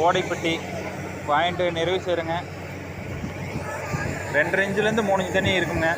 Odaipatti point நிறைவு செய்கிறேங்க. 2.5 இன்ச்சிலேருந்து 3 inch தண்ணி இருக்குங்க.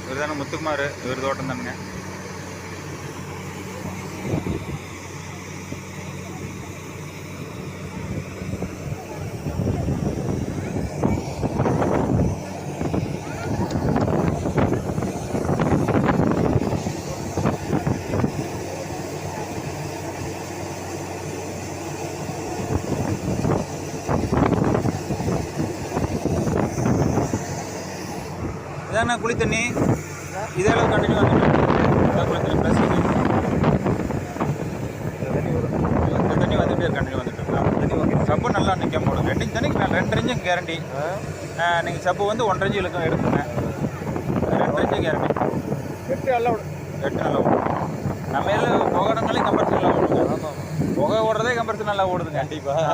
இவர் தானே முத்துக்குமார், இவர் தோட்டம் தானுங்க. இதாண்ணா குளி தண்ணி, இதே அளவு கண்டினியூ வந்துட்டு குளி தண்ணி ப்ளஸ் இந்த தண்ணி வந்துட்டு கண்டினியூ வந்துட்டு இருக்கலாம். சப்பு நல்லா நிற்க போடும். 2 இன்ச் தண்ணிக்கு நான் 2.5 இன்ச்சு கேரண்டி. நீங்கள் சப்பு வந்து 1.5 இன்ச்சு இழுக்க எடுக்குங்க. 2.5 இன்ச்சு கேரண்டி. 8 நல்லா விடும். 8 நல்லா விடும். நம்ம எல்லாம் புகடங்களையும் கம்பர்சன் நல்லா ஓடுங்க. ஆமாம், புகை ஓடுறதே கம்பர்சன் நல்லா ஓடுதுங்க. கண்டிப்பாக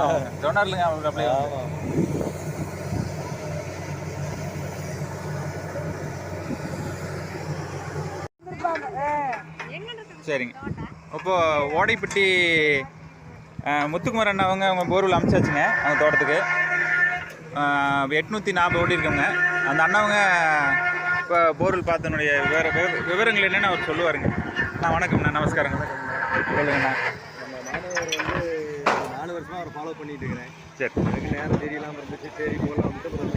சொன்னார் இல்லைங்க அவங்க அப்படியே. சரிங்க. இப்போது ஓடைப்பட்டி முத்துக்குமார் அண்ணா அவங்க போர்வெல் அமைச்சாச்சுங்க அவங்க தோட்டத்துக்கு. 840 ஓடி இருக்கோங்க. அந்த அண்ணாவங்க இப்போ போர்வெல் பார்த்தனுடைய விவரங்கள் என்னென்னு அவர் சொல்லுவாருங்க. வணக்கம்ண்ணா, நமஸ்காரங்க. சொல்லுங்கண்ணா. நம்ம மாணவர் வந்து 4 வருஷமாக அவரை ஃபாலோ பண்ணிட்டு இருக்கிறேன். சரி, எனக்கு நேரம் தெரியலாமல் இருந்துச்சு. சரி போகலாம்.